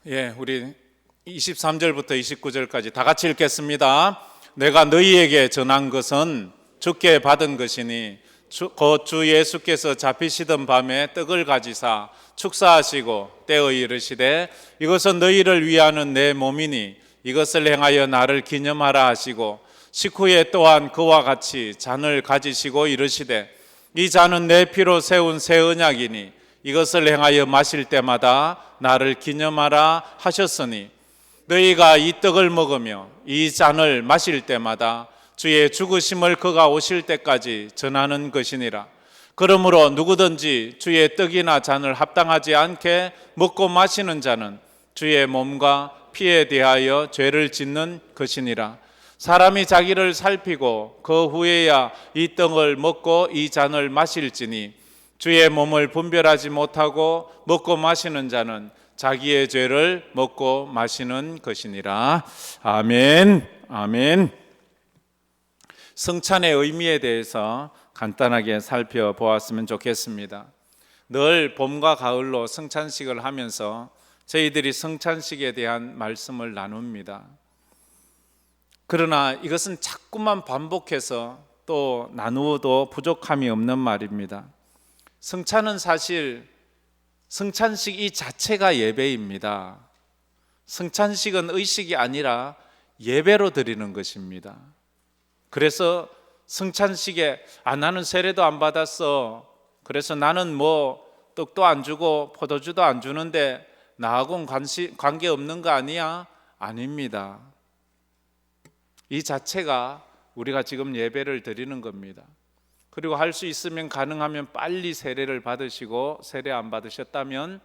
우리 23절부터 29절까지 다 같이 읽겠습니다. 내가 너희에게 전한 것은 주께 받은 것이니 곧 주 예수께서 잡히시던 밤에 떡을 가지사 축사하시고 떼어 이르시되 이것은 너희를 위하는 내 몸이니 이것을 행하여 나를 기념하라 하시고 식후에 또한 그와 같이 잔을 가지시고 이르시되 이 잔은 내 피로 세운 새 언약이니 이것을 행하여 마실 때마다 나를 기념하라 하셨으니 너희가 이 떡을 먹으며 이 잔을 마실 때마다 주의 죽으심을 그가 오실 때까지 전하는 것이니라. 그러므로 누구든지 주의 떡이나 잔을 합당하지 않게 먹고 마시는 자는 주의 몸과 피에 대하여 죄를 짓는 것이니라. 사람이 자기를 살피고 그 후에야 이 떡을 먹고 이 잔을 마실지니 주의 몸을 분별하지 못하고 먹고 마시는 자는 자기의 죄를 먹고 마시는 것이니라. 아멘. 아멘. 성찬의 의미에 대해서 간단하게 살펴보았으면 좋겠습니다. 늘 봄과 가을로 성찬식을 하면서 저희들이 성찬식에 대한 말씀을 나눕니다. 그러나 이것은 자꾸만 반복해서 또 나누어도 부족함이 없는 말입니다. 성찬은 사실 성찬식 이 자체가 예배입니다. 성찬식은 의식이 아니라 예배로 드리는 것입니다. 그래서 성찬식에 나는 세례도 안 받았어. 그래서 나는 떡도 안 주고 포도주도 안 주는데 나하고는 관계 없는 거 아니야? 아닙니다. 이 자체가 우리가 지금 예배를 드리는 겁니다. 그리고 할 수 있으면 가능하면 빨리 세례를 받으시고 세례 안 받으셨다면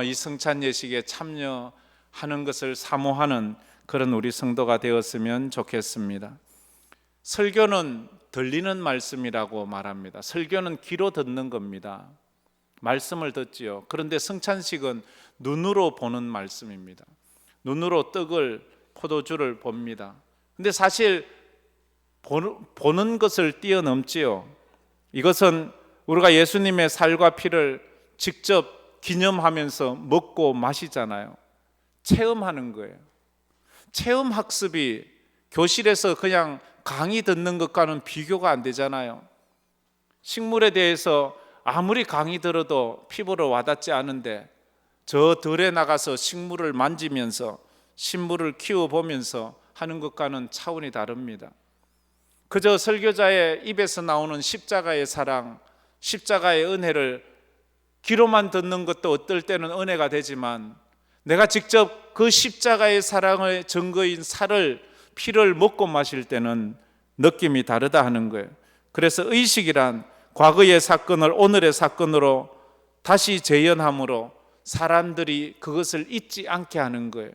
이 성찬 예식에 참여하는 것을 사모하는 그런 우리 성도가 되었으면 좋겠습니다. 설교는 들리는 말씀이라고 말합니다. 설교는 귀로 듣는 겁니다. 말씀을 듣지요. 그런데 성찬식은 눈으로 보는 말씀입니다. 눈으로 떡을 포도주를 봅니다. 근데 사실 보는 것을 뛰어넘지요. 이것은 우리가 예수님의 살과 피를 직접 기념하면서 먹고 마시잖아요. 체험하는 거예요. 체험 학습이 교실에서 그냥 강의 듣는 것과는 비교가 안 되잖아요. 식물에 대해서 아무리 강의 들어도 피부로 와닿지 않은데 저 들에 나가서 식물을 만지면서 식물을 키워보면서 하는 것과는 차원이 다릅니다. 그저 설교자의 입에서 나오는 십자가의 사랑, 십자가의 은혜를 귀로만 듣는 것도 어떨 때는 은혜가 되지만 내가 직접 그 십자가의 사랑의 증거인 살을 피를 먹고 마실 때는 느낌이 다르다 하는 거예요. 그래서 의식이란 과거의 사건을 오늘의 사건으로 다시 재현함으로 사람들이 그것을 잊지 않게 하는 거예요.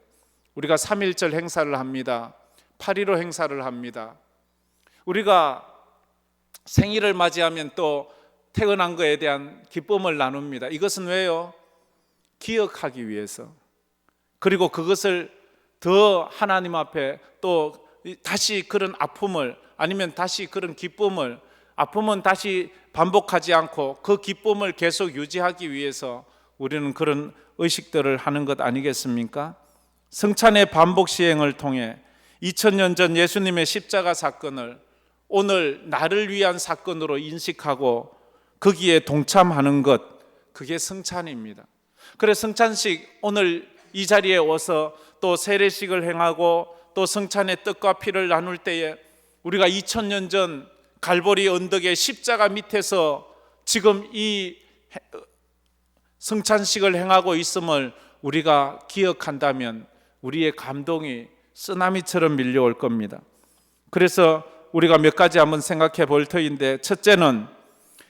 우리가 3.1절 행사를 합니다. 8.15 행사를 합니다. 우리가 생일을 맞이하면 또 태어난 것에 대한 기쁨을 나눕니다. 이것은 왜요? 기억하기 위해서. 그리고 그것을 더 하나님 앞에 또 다시 그런 아픔을 아니면 다시 그런 기쁨을 아픔은 다시 반복하지 않고 그 기쁨을 계속 유지하기 위해서 우리는 그런 의식들을 하는 것 아니겠습니까? 성찬의 반복 시행을 통해 2000년 전 예수님의 십자가 사건을 오늘 나를 위한 사건으로 인식하고 거기에 동참하는 것, 그게 성찬입니다. 그래서 성찬식 오늘 이 자리에 와서 또 세례식을 행하고 또 성찬의 떡과 피를 나눌 때에 우리가 2000년 전 갈보리 언덕의 십자가 밑에서 지금 이 성찬식을 행하고 있음을 우리가 기억한다면 우리의 감동이 쓰나미처럼 밀려올 겁니다. 그래서 우리가 몇 가지 한번 생각해 볼 터인데, 첫째는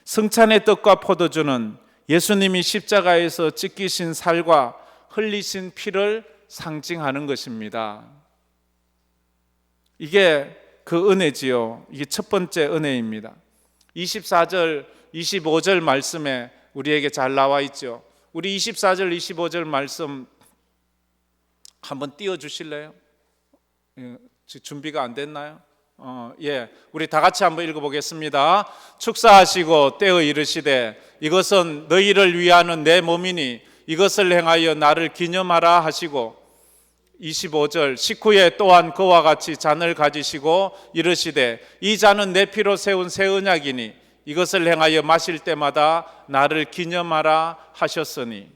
성찬의 떡과 포도주는 예수님이 십자가에서 찢기신 살과 흘리신 피를 상징하는 것입니다. 이게 그 은혜지요. 이게 첫 번째 은혜입니다. 24절, 25절 말씀에 우리에게 잘 나와 있죠. 우리 24절, 25절 말씀 한번 띄워주실래요? 준비가 안 됐나요? 우리 다 같이 한번 읽어보겠습니다. 축사하시고 떼어 이르시되 이것은 너희를 위하는 내 몸이니 이것을 행하여 나를 기념하라 하시고 25절 식후에 또한 그와 같이 잔을 가지시고 이르시되 이 잔은 내 피로 세운 새 언약이니 이것을 행하여 마실 때마다 나를 기념하라 하셨으니.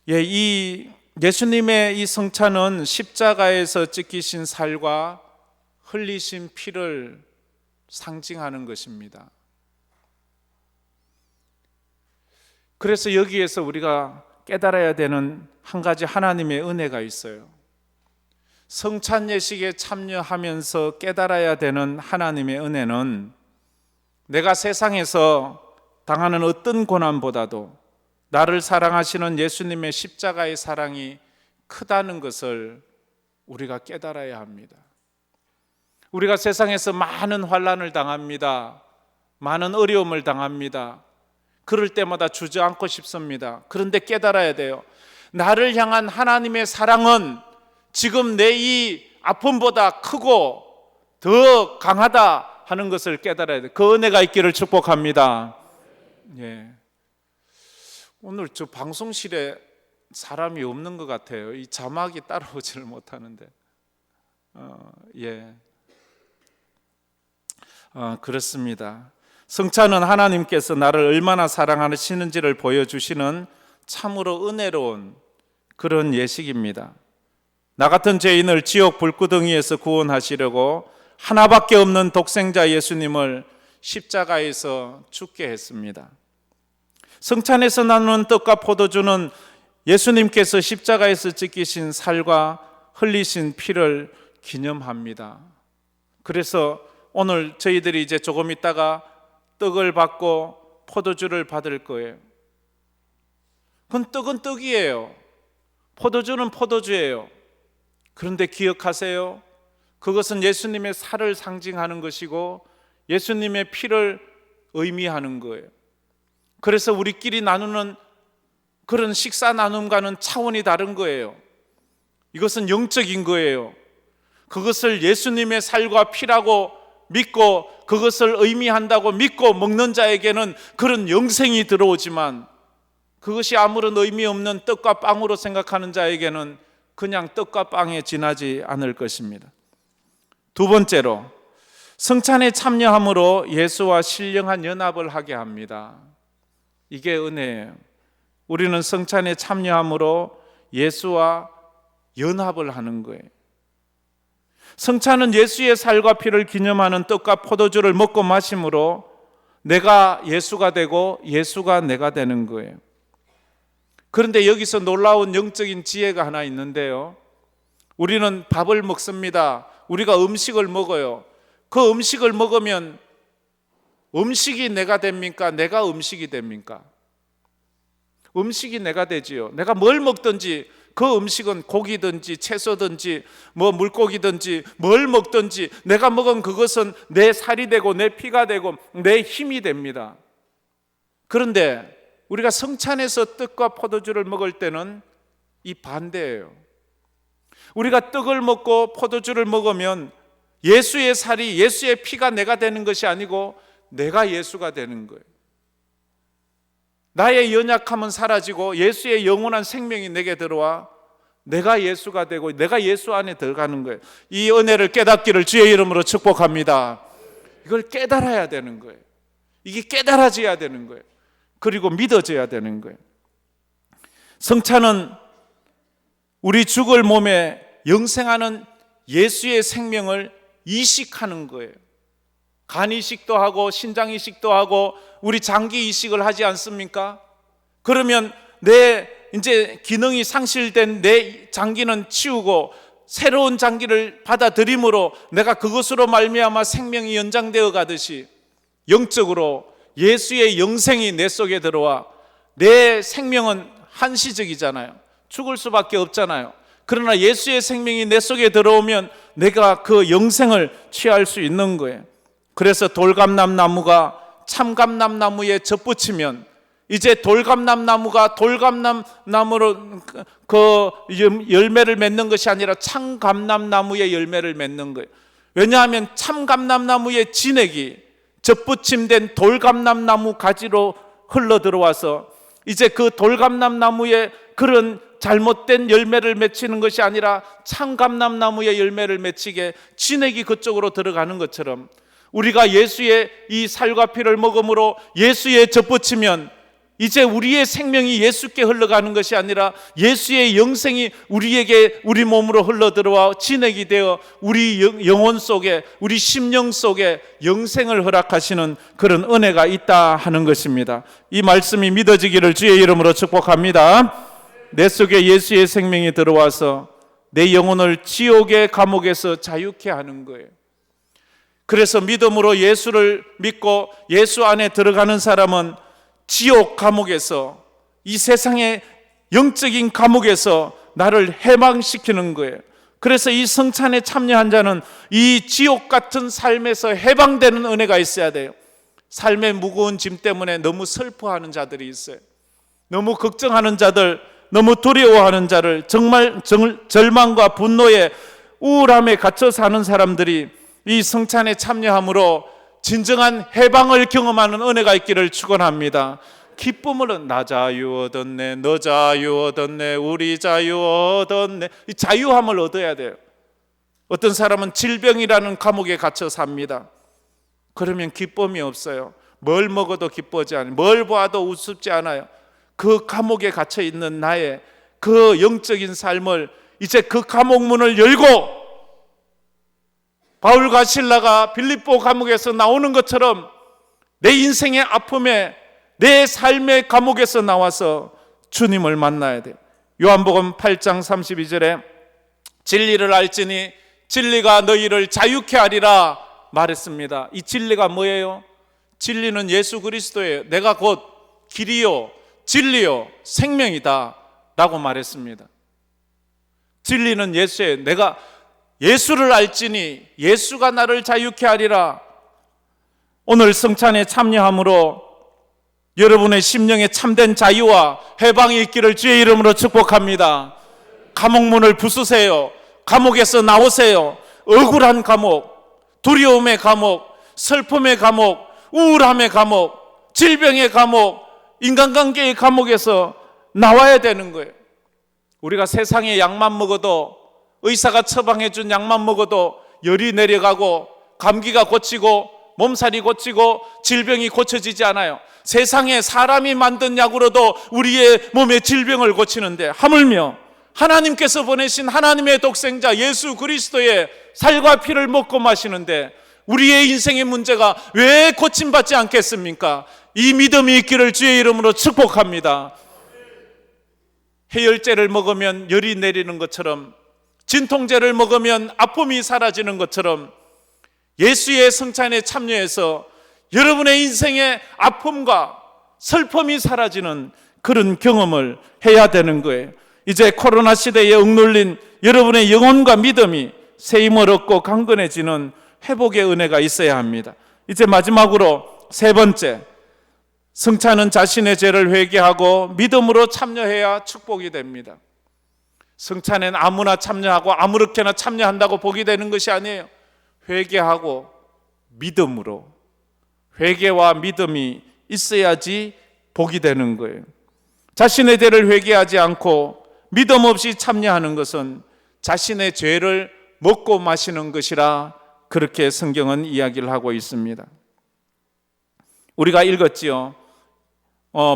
이 예수님의 이 성찬은 십자가에서 찢기신 살과 흘리신 피를 상징하는 것입니다. 그래서 여기에서 우리가 깨달아야 되는 한 가지 하나님의 은혜가 있어요. 성찬 예식에 참여하면서 깨달아야 되는 하나님의 은혜는 내가 세상에서 당하는 어떤 고난보다도 나를 사랑하시는 예수님의 십자가의 사랑이 크다는 것을 우리가 깨달아야 합니다. 우리가 세상에서 많은 환난을 당합니다. 많은 어려움을 당합니다. 그럴 때마다 주저앉고 싶습니다. 그런데 깨달아야 돼요. 나를 향한 하나님의 사랑은 지금 내 이 아픔보다 크고 더 강하다 하는 것을 깨달아야 돼요. 그 은혜가 있기를 축복합니다. 오늘 저 방송실에 사람이 없는 것 같아요. 이 자막이 따라오지를 못하는데. 그렇습니다. 성찬은 하나님께서 나를 얼마나 사랑하시는지를 보여주시는 참으로 은혜로운 그런 예식입니다. 나 같은 죄인을 지옥 불구덩이에서 구원하시려고 하나밖에 없는 독생자 예수님을 십자가에서 죽게 했습니다. 성찬에서 나누는 떡과 포도주는 예수님께서 십자가에서 찢기신 살과 흘리신 피를 기념합니다. 그래서 오늘 저희들이 이제 조금 있다가 떡을 받고 포도주를 받을 거예요. 그건 떡은 떡이에요. 포도주는 포도주예요. 그런데 기억하세요. 그것은 예수님의 살을 상징하는 것이고 예수님의 피를 의미하는 거예요. 그래서 우리끼리 나누는 그런 식사 나눔과는 차원이 다른 거예요. 이것은 영적인 거예요. 그것을 예수님의 살과 피라고 믿고 그것을 의미한다고 믿고 먹는 자에게는 그런 영생이 들어오지만 그것이 아무런 의미 없는 떡과 빵으로 생각하는 자에게는 그냥 떡과 빵에 지나지 않을 것입니다. 두 번째로, 성찬에 참여함으로 예수와 신령한 연합을 하게 합니다. 이게 은혜예요. 우리는 성찬에 참여함으로 예수와 연합을 하는 거예요. 성찬은 예수의 살과 피를 기념하는 떡과 포도주를 먹고 마심으로 내가 예수가 되고 예수가 내가 되는 거예요. 그런데 여기서 놀라운 영적인 지혜가 하나 있는데요. 우리는 밥을 먹습니다. 우리가 음식을 먹어요. 그 음식을 먹으면 음식이 내가 됩니까? 내가 음식이 됩니까? 음식이 내가 되지요. 내가 뭘 먹든지 그 음식은 고기든지 채소든지 물고기든지 뭘 먹든지 내가 먹은 그것은 내 살이 되고 내 피가 되고 내 힘이 됩니다. 그런데 우리가 성찬에서 떡과 포도주를 먹을 때는 이 반대예요. 우리가 떡을 먹고 포도주를 먹으면 예수의 살이 예수의 피가 내가 되는 것이 아니고 내가 예수가 되는 거예요. 나의 연약함은 사라지고 예수의 영원한 생명이 내게 들어와 내가 예수가 되고 내가 예수 안에 들어가는 거예요. 이 은혜를 깨닫기를 주의 이름으로 축복합니다. 이걸 깨달아야 되는 거예요. 이게 깨달아져야 되는 거예요. 그리고 믿어져야 되는 거예요. 성찬은 우리 죽을 몸에 영생하는 예수의 생명을 이식하는 거예요. 간 이식도 하고 신장 이식도 하고 우리 장기 이식을 하지 않습니까? 그러면 내 이제 기능이 상실된 내 장기는 치우고 새로운 장기를 받아들임으로 내가 그것으로 말미암아 생명이 연장되어 가듯이 영적으로 예수의 영생이 내 속에 들어와 내 생명은 한시적이잖아요. 죽을 수밖에 없잖아요. 그러나 예수의 생명이 내 속에 들어오면 내가 그 영생을 취할 수 있는 거예요. 그래서 돌감람나무가 참감람나무에 젖붙이면 이제 돌감람나무가 돌감람나무로 그 열매를 맺는 것이 아니라 참감람나무의 열매를 맺는 거예요. 왜냐하면 참감람나무의 진액이 젖붙임된 돌감람나무 가지로 흘러 들어와서 이제 그 돌감람나무에 그런 잘못된 열매를 맺히는 것이 아니라 참감람나무의 열매를 맺히게 진액이 그쪽으로 들어가는 것처럼, 우리가 예수의 이 살과 피를 먹음으로 예수에 접붙이면 이제 우리의 생명이 예수께 흘러가는 것이 아니라 예수의 영생이 우리에게, 우리 몸으로 흘러들어와 진액이 되어 우리 영혼 속에, 우리 심령 속에 영생을 허락하시는 그런 은혜가 있다 하는 것입니다. 이 말씀이 믿어지기를 주의 이름으로 축복합니다. 내 속에 예수의 생명이 들어와서 내 영혼을 지옥의 감옥에서 자유케 하는 거예요. 그래서 믿음으로 예수를 믿고 예수 안에 들어가는 사람은 지옥 감옥에서, 이 세상의 영적인 감옥에서 나를 해방시키는 거예요. 그래서 이 성찬에 참여한 자는 이 지옥 같은 삶에서 해방되는 은혜가 있어야 돼요. 삶의 무거운 짐 때문에 너무 슬퍼하는 자들이 있어요. 너무 걱정하는 자들, 너무 두려워하는 자를, 정말 절망과 분노에, 우울함에 갇혀 사는 사람들이 이 성찬에 참여함으로 진정한 해방을 경험하는 은혜가 있기를 축원합니다. 기쁨을 나 자유 얻었네, 너 자유 얻었네, 우리 자유 얻었네. 이 자유함을 얻어야 돼요. 어떤 사람은 질병이라는 감옥에 갇혀 삽니다. 그러면 기쁨이 없어요. 뭘 먹어도 기쁘지 않아요. 뭘 봐도 우습지 않아요. 그 감옥에 갇혀 있는 나의 그 영적인 삶을 이제 그 감옥 문을 열고 바울과 실라가 빌립보 감옥에서 나오는 것처럼 내 인생의 아픔에, 내 삶의 감옥에서 나와서 주님을 만나야 돼요. 요한복음 8장 32절에 진리를 알지니 진리가 너희를 자유케 하리라 말했습니다. 이 진리가 뭐예요? 진리는 예수 그리스도예요. 내가 곧 길이요 진리요 생명이다 라고 말했습니다. 진리는 예수예요. 내가 예수를 알지니 예수가 나를 자유케 하리라. 오늘 성찬에 참여함으로 여러분의 심령에 참된 자유와 해방이 있기를 주의 이름으로 축복합니다. 감옥문을 부수세요. 감옥에서 나오세요. 억울한 감옥, 두려움의 감옥, 슬픔의 감옥, 우울함의 감옥, 질병의 감옥, 인간관계의 감옥에서 나와야 되는 거예요. 우리가 세상에 약만 먹어도, 의사가 처방해 준 약만 먹어도 열이 내려가고 감기가 고치고 몸살이 고치고 질병이 고쳐지지 않아요. 세상에 사람이 만든 약으로도 우리의 몸의 질병을 고치는데, 하물며 하나님께서 보내신 하나님의 독생자 예수 그리스도의 살과 피를 먹고 마시는데 우리의 인생의 문제가 왜 고침받지 않겠습니까? 이 믿음이 있기를 주의 이름으로 축복합니다. 해열제를 먹으면 열이 내리는 것처럼, 진통제를 먹으면 아픔이 사라지는 것처럼 예수의 성찬에 참여해서 여러분의 인생의 아픔과 슬픔이 사라지는 그런 경험을 해야 되는 거예요. 이제 코로나 시대에 억눌린 여러분의 영혼과 믿음이 새 힘을 얻고 강건해지는 회복의 은혜가 있어야 합니다. 이제 마지막으로 세 번째, 성찬은 자신의 죄를 회개하고 믿음으로 참여해야 축복이 됩니다. 성찬엔 아무나 참여하고 아무렇게나 참여한다고 복이 되는 것이 아니에요. 회개하고 믿음으로, 회개와 믿음이 있어야지 복이 되는 거예요. 자신의 죄를 회개하지 않고 믿음 없이 참여하는 것은 자신의 죄를 먹고 마시는 것이라 그렇게 성경은 이야기를 하고 있습니다. 우리가 읽었지요.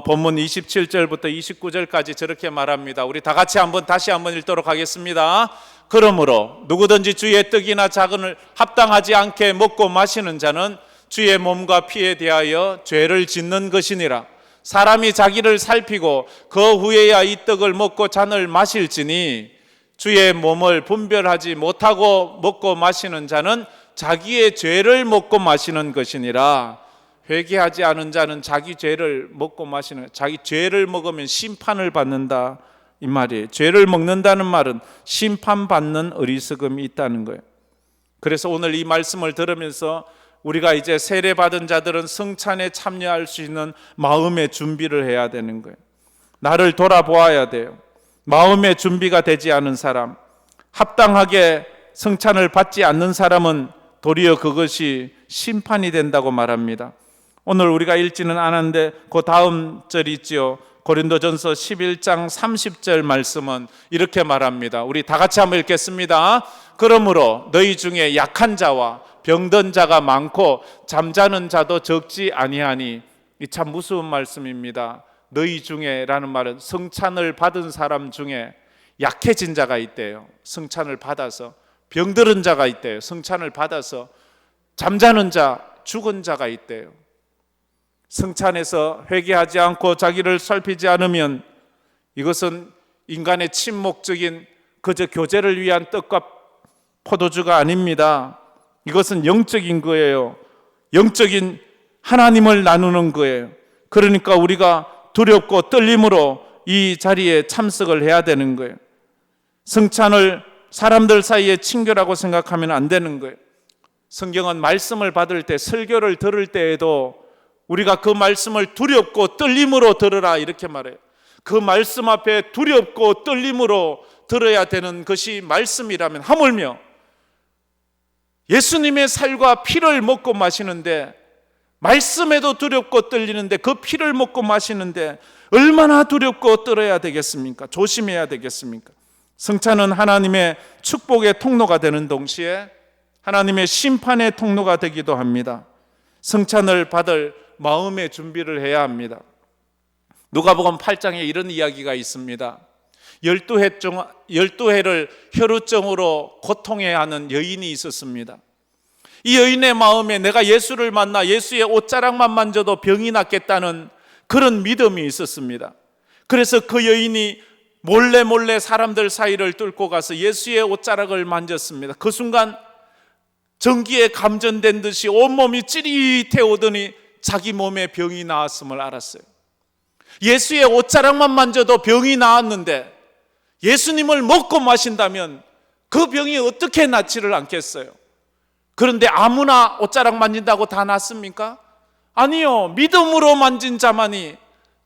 본문 27절부터 29절까지 저렇게 말합니다. 우리 다 같이 다시 한번 읽도록 하겠습니다. 그러므로 누구든지 주의 떡이나 작은을 합당하지 않게 먹고 마시는 자는 주의 몸과 피에 대하여 죄를 짓는 것이니라. 사람이 자기를 살피고 그 후에야 이 떡을 먹고 잔을 마실지니 주의 몸을 분별하지 못하고 먹고 마시는 자는 자기의 죄를 먹고 마시는 것이니라. 회개하지 않은 자는 자기 죄를 먹고 마시는, 자기 죄를 먹으면 심판을 받는다 이 말이에요. 죄를 먹는다는 말은 심판받는 어리석음이 있다는 거예요. 그래서 오늘 이 말씀을 들으면서 우리가 이제 세례받은 자들은 성찬에 참여할 수 있는 마음의 준비를 해야 되는 거예요. 나를 돌아보아야 돼요. 마음의 준비가 되지 않은 사람, 합당하게 성찬을 받지 않는 사람은 도리어 그것이 심판이 된다고 말합니다. 오늘 우리가 읽지는 않았는데 그 다음 절이 있지요. 고린도전서 11장 30절 말씀은 이렇게 말합니다. 우리 다 같이 한번 읽겠습니다. 그러므로 너희 중에 약한 자와 병든 자가 많고 잠자는 자도 적지 아니하니. 이 참 무서운 말씀입니다. 너희 중에라는 말은 성찬을 받은 사람 중에 약해진 자가 있대요. 성찬을 받아서. 병들은 자가 있대요. 성찬을 받아서. 잠자는 자, 죽은 자가 있대요. 성찬에서 회개하지 않고 자기를 살피지 않으면 이것은 인간의 침묵적인 그저 교제를 위한 떡과 포도주가 아닙니다. 이것은 영적인 거예요. 영적인 하나님을 나누는 거예요. 그러니까 우리가 두렵고 떨림으로 이 자리에 참석을 해야 되는 거예요. 성찬을 사람들 사이에 친교라고 생각하면 안 되는 거예요. 성경은 말씀을 받을 때, 설교를 들을 때에도 우리가 그 말씀을 두렵고 떨림으로 들으라 이렇게 말해요. 그 말씀 앞에 두렵고 떨림으로 들어야 되는 것이 말씀이라면, 하물며 예수님의 살과 피를 먹고 마시는데, 말씀에도 두렵고 떨리는데 그 피를 먹고 마시는데 얼마나 두렵고 떨어야 되겠습니까? 조심해야 되겠습니까? 성찬은 하나님의 축복의 통로가 되는 동시에 하나님의 심판의 통로가 되기도 합니다. 성찬을 받을 마음의 준비를 해야 합니다. 누가복음 8장에 이런 이야기가 있습니다. 12회를 혈루증으로 고통해야 하는 여인이 있었습니다. 이 여인의 마음에 내가 예수를 만나 예수의 옷자락만 만져도 병이 낫겠다는 그런 믿음이 있었습니다. 그래서 그 여인이 몰래 사람들 사이를 뚫고 가서 예수의 옷자락을 만졌습니다. 그 순간 전기에 감전된 듯이 온몸이 찌릿해 오더니 자기 몸에 병이 나았음을 알았어요. 예수의 옷자락만 만져도 병이 나았는데 예수님을 먹고 마신다면 그 병이 어떻게 낫지를 않겠어요? 그런데 아무나 옷자락 만진다고 다 낫습니까? 아니요. 믿음으로 만진 자만이,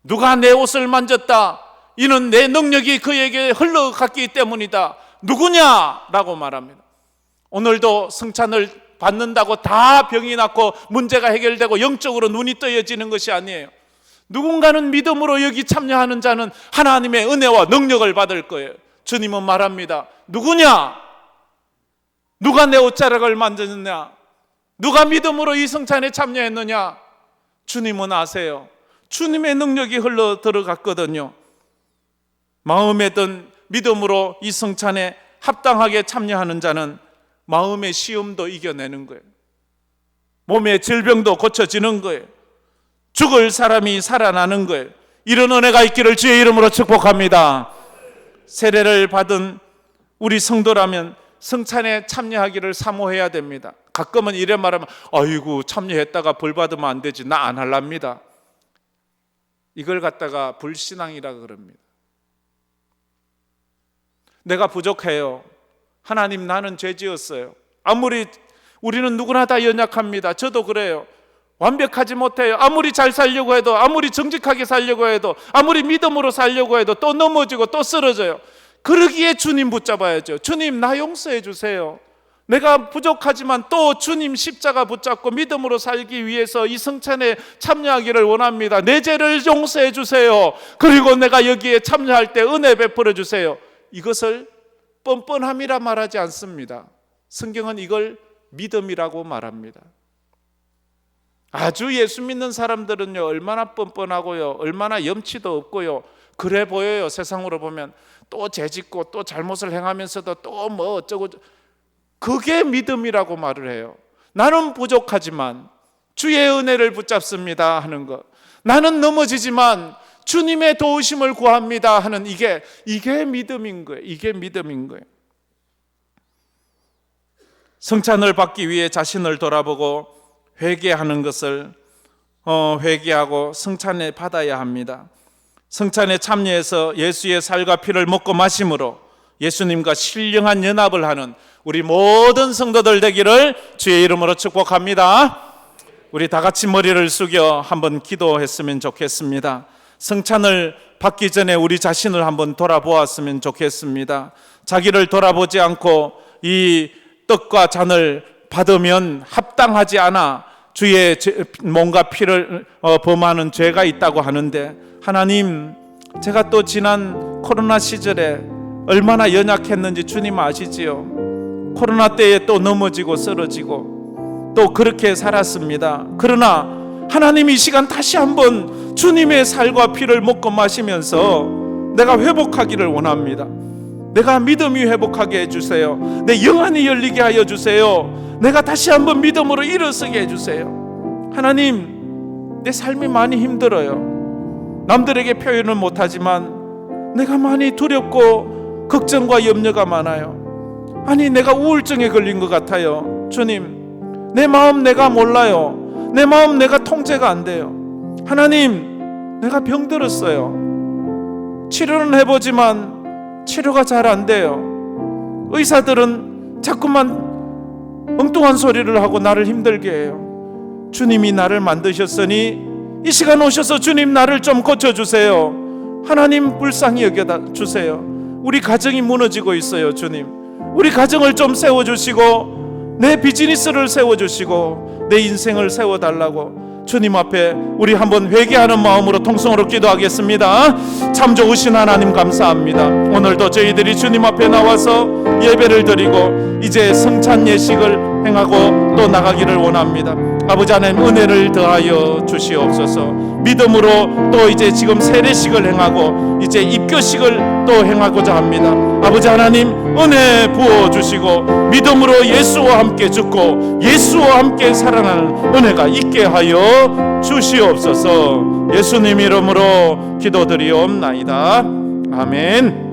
누가 내 옷을 만졌다, 이는 내 능력이 그에게 흘러갔기 때문이다, 누구냐라고 말합니다. 오늘도 성찬을 받는다고 다 병이 낫고 문제가 해결되고 영적으로 눈이 떠여지는 것이 아니에요. 누군가는 믿음으로 여기 참여하는 자는 하나님의 은혜와 능력을 받을 거예요. 주님은 말합니다. 누구냐? 누가 내 옷자락을 만졌느냐? 누가 믿음으로 이 성찬에 참여했느냐? 주님은 아세요. 주님의 능력이 흘러 들어갔거든요. 마음에 든 믿음으로 이 성찬에 합당하게 참여하는 자는 마음의 시험도 이겨내는 거예요. 몸의 질병도 고쳐지는 거예요. 죽을 사람이 살아나는 거예요. 이런 은혜가 있기를 주의 이름으로 축복합니다. 세례를 받은 우리 성도라면 성찬에 참여하기를 사모해야 됩니다. 가끔은 이래 말하면 아이고 참여했다가 벌 받으면 안 되지, 나 안 할랍니다. 이걸 갖다가 불신앙이라 그럽니다. 내가 부족해요. 하나님, 나는 죄 지었어요. 아무리 우리는 누구나 다 연약합니다. 저도 그래요. 완벽하지 못해요. 아무리 잘 살려고 해도, 아무리 정직하게 살려고 해도, 아무리 믿음으로 살려고 해도 또 넘어지고 또 쓰러져요. 그러기에 주님 붙잡아야죠. 주님, 나 용서해 주세요. 내가 부족하지만 또 주님 십자가 붙잡고 믿음으로 살기 위해서 이 성찬에 참여하기를 원합니다. 내 죄를 용서해 주세요. 그리고 내가 여기에 참여할 때 은혜 베풀어 주세요. 이것을 뻔뻔함이라 말하지 않습니다. 성경은 이걸 믿음이라고 말합니다. 아주 예수 믿는 사람들은요, 얼마나 뻔뻔하고요, 얼마나 염치도 없고요, 그래 보여요. 세상으로 보면 또 죄짓고 또 잘못을 행하면서도 또 뭐 어쩌고, 그게 믿음이라고 말을 해요. 나는 부족하지만 주의 은혜를 붙잡습니다 하는 것, 나는 넘어지지만 주님의 도우심을 구합니다 하는 이게 믿음인 거예요. 이게 믿음인 거예요. 성찬을 받기 위해 자신을 돌아보고 회개하는 것을 회개하고 성찬에 받아야 합니다. 성찬에 참여해서 예수의 살과 피를 먹고 마심으로 예수님과 신령한 연합을 하는 우리 모든 성도들 되기를 주의 이름으로 축복합니다. 우리 다 같이 머리를 숙여 한번 기도했으면 좋겠습니다. 성찬을 받기 전에 우리 자신을 한번 돌아보았으면 좋겠습니다. 자기를 돌아보지 않고 이 떡과 잔을 받으면 합당하지 않아 주의 몸과 피를 범하는 죄가 있다고 하는데, 하나님, 제가 또 지난 코로나 시절에 얼마나 연약했는지 주님 아시지요. 코로나 때에 또 넘어지고 쓰러지고 또 그렇게 살았습니다. 그러나 하나님 이 시간 다시 한번 주님의 살과 피를 먹고 마시면서 내가 회복하기를 원합니다. 내가 믿음이 회복하게 해주세요. 내 영안이 열리게 하여 주세요. 내가 다시 한번 믿음으로 일어서게 해주세요. 하나님, 내 삶이 많이 힘들어요. 남들에게 표현을 못하지만 내가 많이 두렵고 걱정과 염려가 많아요. 아니, 내가 우울증에 걸린 것 같아요. 주님, 내 마음 내가 몰라요. 내 마음 내가 통제가 안 돼요. 하나님, 내가 병들었어요. 치료는 해보지만 치료가 잘 안 돼요. 의사들은 자꾸만 엉뚱한 소리를 하고 나를 힘들게 해요. 주님이 나를 만드셨으니 이 시간 오셔서 주님 나를 좀 고쳐주세요. 하나님 불쌍히 여겨주세요. 우리 가정이 무너지고 있어요. 주님, 우리 가정을 좀 세워주시고 내 비즈니스를 세워주시고 내 인생을 세워달라고 주님 앞에 우리 한번 회개하는 마음으로 통성으로 기도하겠습니다. 참 좋으신 하나님 감사합니다. 오늘도 저희들이 주님 앞에 나와서 예배를 드리고 이제 성찬 예식을 행하고 또 나가기를 원합니다. 아버지 하나님, 은혜를 더하여 주시옵소서. 믿음으로 또 이제 지금 세례식을 행하고 이제 입교식을 또 행하고자 합니다. 아버지 하나님, 은혜 부어주시고 믿음으로 예수와 함께 죽고 예수와 함께 살아나는 은혜가 있게 하여 주시옵소서. 예수님 이름으로 기도드리옵나이다. 아멘.